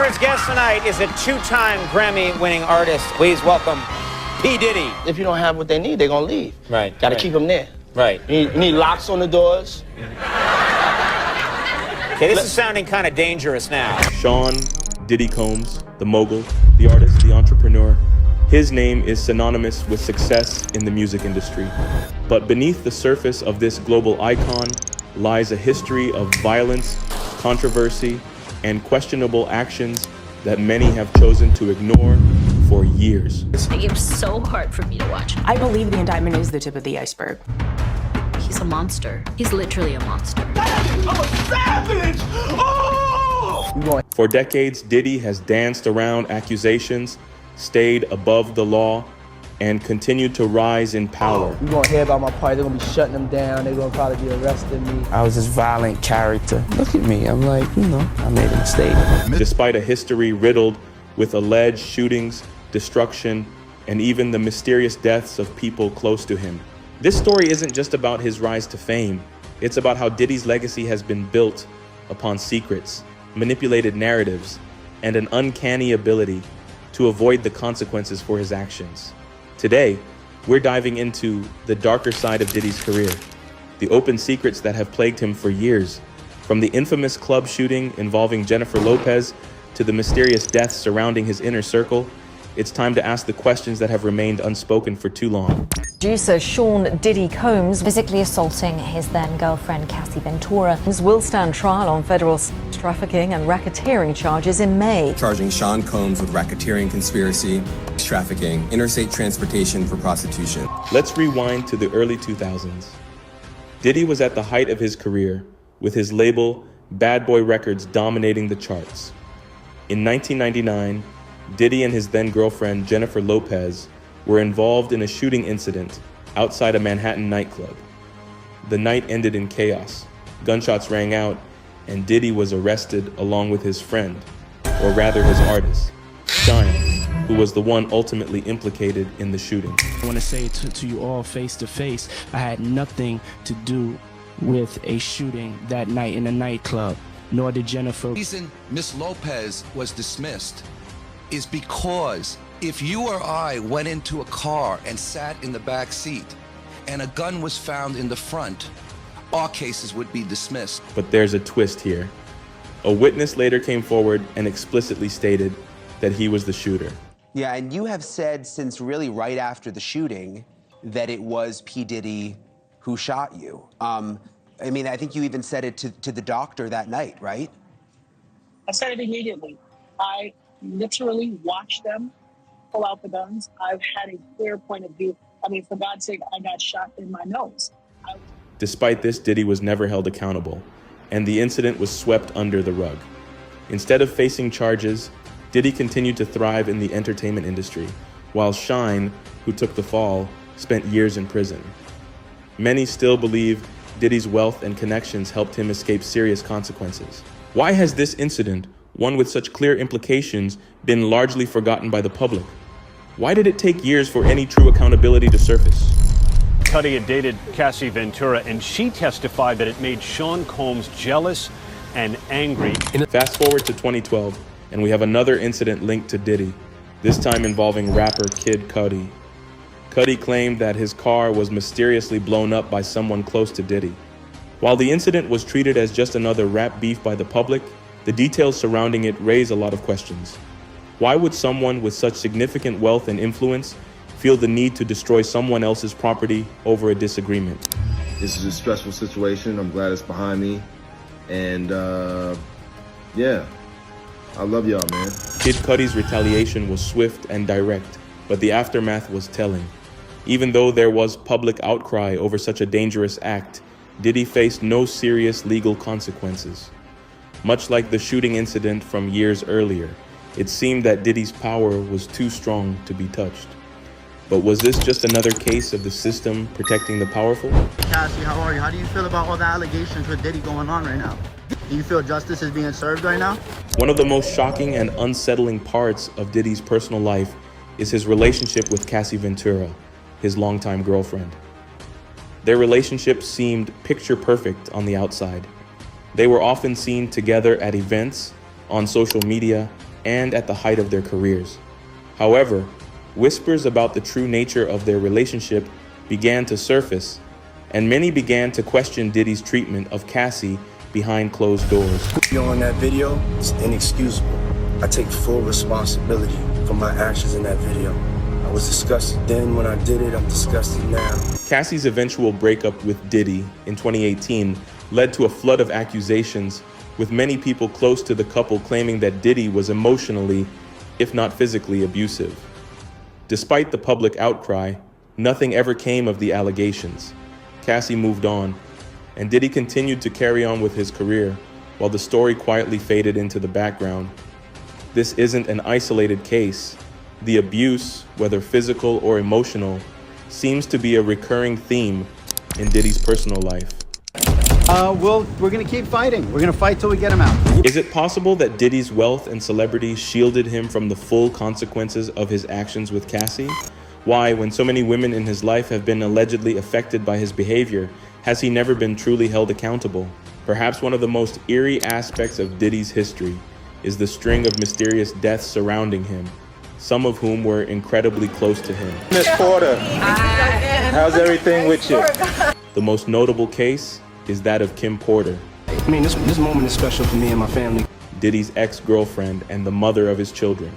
Unanswered's guest tonight is a two-time Grammy-winning artist. Please welcome P. Diddy. If you don't have what they need, they're gonna leave. Right. Gotta keep them there. Right. You need locks on the doors. Okay, this is sounding kind of dangerous now. Sean Diddy Combs, the mogul, the artist, the entrepreneur. His name is synonymous with success in the music industry. But beneath the surface of this global icon lies a history of violence, controversy, and questionable actions that many have chosen to ignore for years. It was so hard for me to watch. I believe the indictment is the tip of the iceberg. He's a monster. He's literally a monster. I'm a savage! Oh! For decades, Diddy has danced around accusations, stayed above the law, and continued to rise in power. You're gonna hear about my party, they're gonna be shutting them down, they're gonna probably be arresting me. I was this violent character. Look at me, I'm like, I made a mistake. Despite a history riddled with alleged shootings, destruction, and even the mysterious deaths of people close to him. This story isn't just about his rise to fame. It's about how Diddy's legacy has been built upon secrets, manipulated narratives, and an uncanny ability to avoid the consequences for his actions. Today, we're diving into the darker side of Diddy's career, the open secrets that have plagued him for years, from the infamous club shooting involving Jennifer Lopez to the mysterious deaths surrounding his inner circle. It's time to ask the questions that have remained unspoken for too long. Producer Sean Diddy Combs physically assaulting his then-girlfriend Cassie Ventura will stand trial on federal trafficking and racketeering charges in May. Charging Sean Combs with racketeering conspiracy, trafficking, interstate transportation for prostitution. Let's rewind to the early 2000s. Diddy was at the height of his career, with his label Bad Boy Records dominating the charts. In 1999, Diddy and his then-girlfriend Jennifer Lopez were involved in a shooting incident outside a Manhattan nightclub. The night ended in chaos. Gunshots rang out, and Diddy was arrested along with his friend, or rather his artist, Shyne, who was the one ultimately implicated in the shooting. I want to say to you all face to face, I had nothing to do with a shooting that night in a nightclub, nor did Jennifer. The reason Miss Lopez was dismissed is because if you or I went into a car and sat in the back seat and a gun was found in the front, all cases would be dismissed. But there's a twist here. A witness later came forward and explicitly stated that he was the shooter. Yeah, and you have said since really right after the shooting that it was P. Diddy who shot you. I mean, I think you even said it to the doctor that night, right? I said it immediately. I literally watched them pull out the guns. I've had a clear point of view. I mean, for God's sake, I got shot in my nose. Despite this, Diddy was never held accountable, and the incident was swept under the rug. Instead of facing charges, Diddy continued to thrive in the entertainment industry, while Shyne, who took the fall, spent years in prison. Many still believe Diddy's wealth and connections helped him escape serious consequences. Why has this incident, one with such clear implications, been largely forgotten by the public? Why did it take years for any true accountability to surface? Cudi had dated Cassie Ventura, and she testified that it made Sean Combs jealous and angry. Fast forward to 2012, and we have another incident linked to Diddy, this time involving rapper Kid Cudi. Cudi claimed that his car was mysteriously blown up by someone close to Diddy. While the incident was treated as just another rap beef by the public, the details surrounding it raise a lot of questions. Why would someone with such significant wealth and influence feel the need to destroy someone else's property over a disagreement? This is a stressful situation. I'm glad it's behind me. And yeah, I love y'all, man. Kid Cudi's retaliation was swift and direct, but the aftermath was telling. Even though there was public outcry over such a dangerous act, Diddy faced no serious legal consequences. Much like the shooting incident from years earlier, it seemed that Diddy's power was too strong to be touched. But was this just another case of the system protecting the powerful? Cassie, how are you? How do you feel about all the allegations with Diddy going on right now? Do you feel justice is being served right now? One of the most shocking and unsettling parts of Diddy's personal life is his relationship with Cassie Ventura, his longtime girlfriend. Their relationship seemed picture perfect on the outside. They were often seen together at events, on social media, and at the height of their careers. However, whispers about the true nature of their relationship began to surface, and many began to question Diddy's treatment of Cassie behind closed doors. On that video, it's inexcusable. I take full responsibility for my actions in that video. I was disgusted then when I did it, I'm disgusted now. Cassie's eventual breakup with Diddy in 2018 led to a flood of accusations, with many people close to the couple claiming that Diddy was emotionally, if not physically, abusive. Despite the public outcry, nothing ever came of the allegations. Cassie moved on, and Diddy continued to carry on with his career, while the story quietly faded into the background. This isn't an isolated case. The abuse, whether physical or emotional, seems to be a recurring theme in Diddy's personal life. We're gonna keep fighting. We're gonna fight till we get him out. Is it possible that Diddy's wealth and celebrity shielded him from the full consequences of his actions with Cassie? Why, when so many women in his life have been allegedly affected by his behavior, has he never been truly held accountable? Perhaps one of the most eerie aspects of Diddy's history is the string of mysterious deaths surrounding him, some of whom were incredibly close to him. Miss Porter, how's everything with you? The most notable case is that of Kim Porter. I mean, this moment is special for me and my family. Diddy's ex-girlfriend and the mother of his children.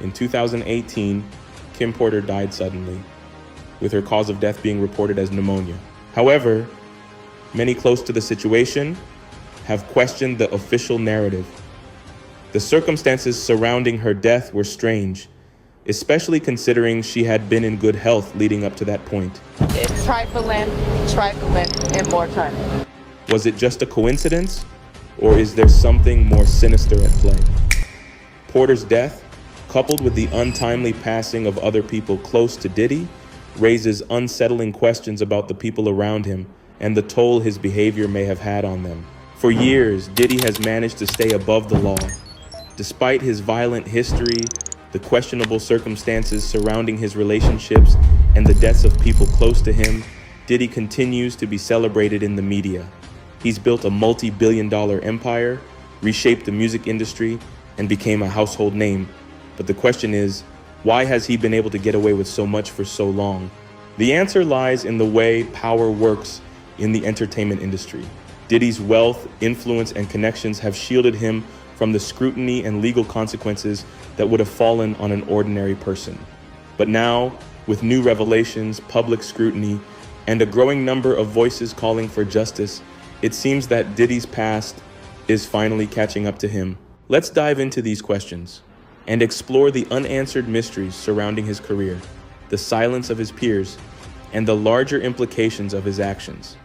In 2018, Kim Porter died suddenly, with her cause of death being reported as pneumonia. However, many close to the situation have questioned the official narrative. The circumstances surrounding her death were strange, especially considering she had been in good health leading up to that point. It's trifling, and more time. Was it just a coincidence, or is there something more sinister at play? Porter's death, coupled with the untimely passing of other people close to Diddy, raises unsettling questions about the people around him and the toll his behavior may have had on them. For years, Diddy has managed to stay above the law. Despite his violent history, the questionable circumstances surrounding his relationships, and the deaths of people close to him, Diddy continues to be celebrated in the media. He's built a multi-billion-dollar empire, reshaped the music industry, and became a household name. But the question is, why has he been able to get away with so much for so long? The answer lies in the way power works in the entertainment industry. Diddy's wealth, influence, and connections have shielded him from the scrutiny and legal consequences that would have fallen on an ordinary person. But now, with new revelations, public scrutiny, and a growing number of voices calling for justice, it seems that Diddy's past is finally catching up to him. Let's dive into these questions and explore the unanswered mysteries surrounding his career, the silence of his peers, and the larger implications of his actions.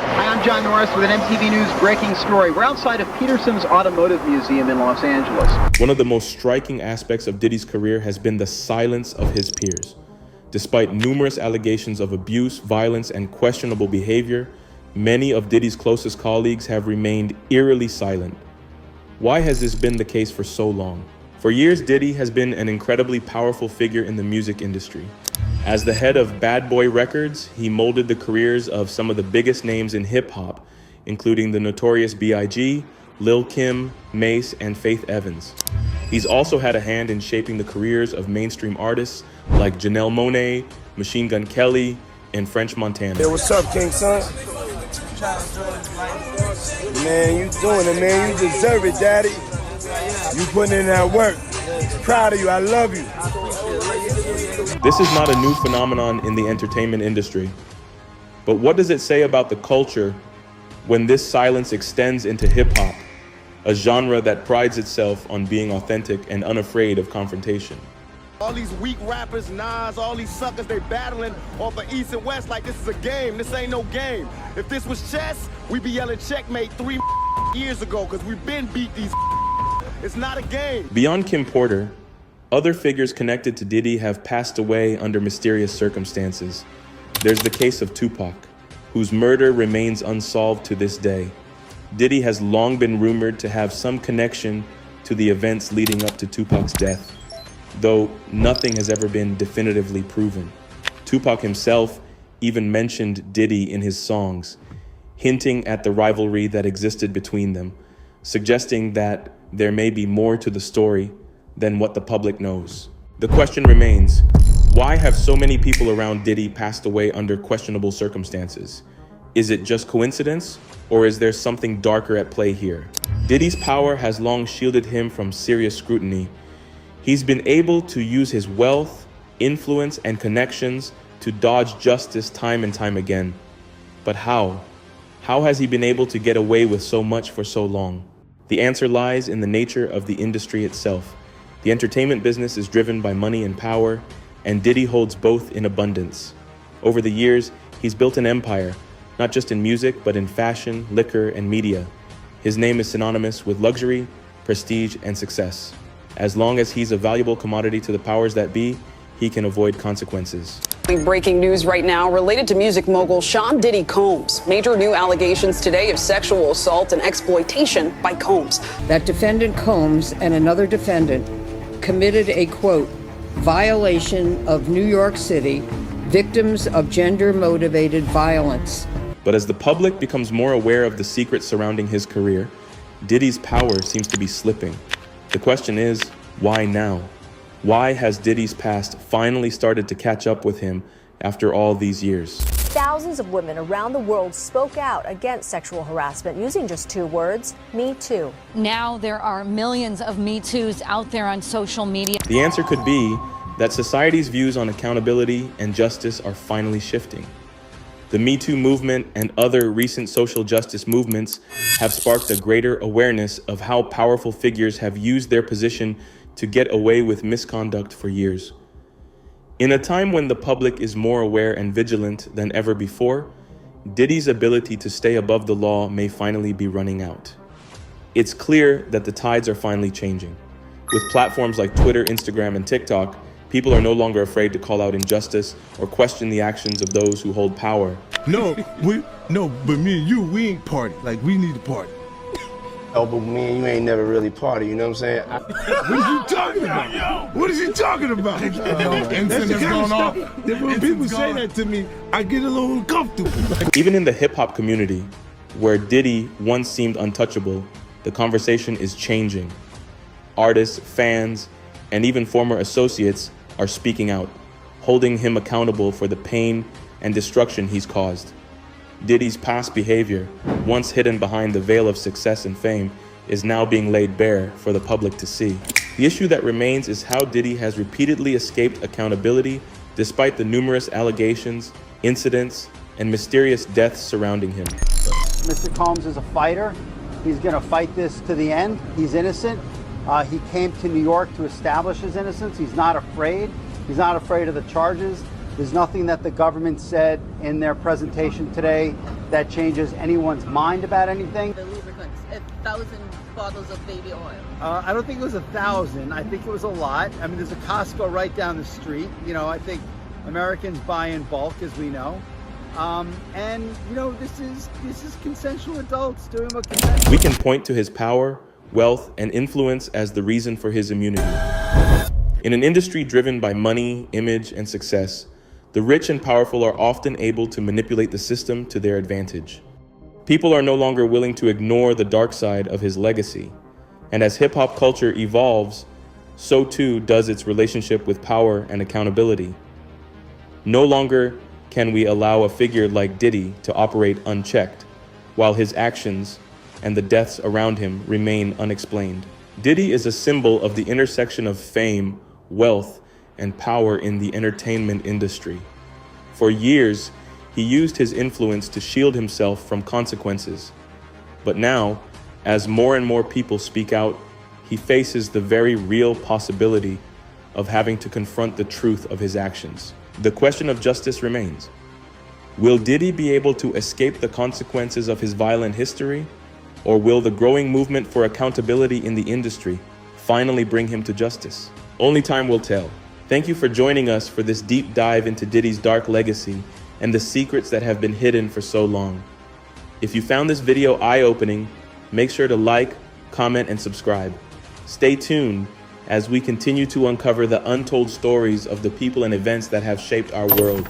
Hi, I'm John Norris with an MTV News breaking story. We're outside of Peterson's Automotive Museum in Los Angeles. One of the most striking aspects of Diddy's career has been the silence of his peers. Despite numerous allegations of abuse, violence, and questionable behavior, many of Diddy's closest colleagues have remained eerily silent. Why has this been the case for so long? For years, Diddy has been an incredibly powerful figure in the music industry. As the head of Bad Boy Records, he molded the careers of some of the biggest names in hip-hop, including the notorious B.I.G., Lil' Kim, Mace, and Faith Evans. He's also had a hand in shaping the careers of mainstream artists like Janelle Monáe, Machine Gun Kelly, and French Montana. Hey, what's up, King Son? Man, you doing it, man. You deserve it, Daddy. You putting in that work. Proud of you. I love you. This is not a new phenomenon in the entertainment industry. But what does it say about the culture when this silence extends into hip-hop, a genre that prides itself on being authentic and unafraid of confrontation? All these weak rappers, Nas, all these suckers, they battling off of East and West like this is a game. This ain't no game. If this was chess, we'd be yelling checkmate 3 years ago because we've been beat these. It's not a game. Beyond Kim Porter, other figures connected to Diddy have passed away under mysterious circumstances. There's the case of Tupac, whose murder remains unsolved to this day. Diddy has long been rumored to have some connection to the events leading up to Tupac's death, though nothing has ever been definitively proven. Tupac himself even mentioned Diddy in his songs, hinting at the rivalry that existed between them. suggesting that there may be more to the story than what the public knows. The question remains, why have so many people around Diddy passed away under questionable circumstances? Is it just coincidence, or is there something darker at play here? Diddy's power has long shielded him from serious scrutiny. He's been able to use his wealth, influence, and connections to dodge justice time and time again. But how? How has he been able to get away with so much for so long? The answer lies in the nature of the industry itself. The entertainment business is driven by money and power, and Diddy holds both in abundance. Over the years, he's built an empire, not just in music, but in fashion, liquor, and media. His name is synonymous with luxury, prestige, and success. As long as he's a valuable commodity to the powers that be, he can avoid consequences. Breaking news right now related to music mogul Sean Diddy Combs. Major new allegations today of sexual assault and exploitation by Combs. That defendant Combs and another defendant committed a, quote, violation of New York City Victims of Gender-Motivated Violence. But as the public becomes more aware of the secrets surrounding his career, Diddy's power seems to be slipping. The question is, why now? Why has Diddy's past finally started to catch up with him after all these years? Thousands of women around the world spoke out against sexual harassment using just 2 words, Me Too. Now there are millions of Me Too's out there on social media. The answer could be that society's views on accountability and justice are finally shifting. The Me Too movement and other recent social justice movements have sparked a greater awareness of how powerful figures have used their position to get away with misconduct for years. In a time when the public is more aware and vigilant than ever before, Diddy's ability to stay above the law may finally be running out. It's clear that the tides are finally changing. With platforms like Twitter, Instagram, and TikTok, people are no longer afraid to call out injustice or question the actions of those who hold power. No, but me and you, we ain't party. Like, we need to party. Oh, but me and you ain't never really party, you know what I'm saying? What are you talking about? What is he talking about? Incident that's going off. When people say that to me, I get a little uncomfortable. Even in the hip-hop community, where Diddy once seemed untouchable, the conversation is changing. Artists, fans, and even former associates are speaking out, holding him accountable for the pain and destruction he's caused. Diddy's past behavior, once hidden behind the veil of success and fame, is now being laid bare for the public to see. The issue that remains is how Diddy has repeatedly escaped accountability despite the numerous allegations, incidents, and mysterious deaths surrounding him. Mr. Combs is a fighter. He's going to fight this to the end. He's innocent. He came to New York to establish his innocence. He's not afraid. He's not afraid of the charges. There's nothing that the government said in their presentation today that changes anyone's mind about anything. The lubricants, 1,000 bottles of baby oil. I don't think it was 1,000. I think it was a lot. I mean, there's a Costco right down the street. You know, I think Americans buy in bulk, as we know. And, you know, this is consensual adults doing what consensual. We can point to his power, wealth, and influence as the reason for his immunity. In an industry driven by money, image, and success, the rich and powerful are often able to manipulate the system to their advantage. People are no longer willing to ignore the dark side of his legacy. And as hip-hop culture evolves, so too does its relationship with power and accountability. No longer can we allow a figure like Diddy to operate unchecked, while his actions and the deaths around him remain unexplained. Diddy is a symbol of the intersection of fame, wealth, and power in the entertainment industry. For years, he used his influence to shield himself from consequences. But now, as more and more people speak out, he faces the very real possibility of having to confront the truth of his actions. The question of justice remains. Will Diddy be able to escape the consequences of his violent history? Or will the growing movement for accountability in the industry finally bring him to justice? Only time will tell. Thank you for joining us for this deep dive into Diddy's dark legacy and the secrets that have been hidden for so long. If you found this video eye-opening, make sure to like, comment, and subscribe. Stay tuned as we continue to uncover the untold stories of the people and events that have shaped our world.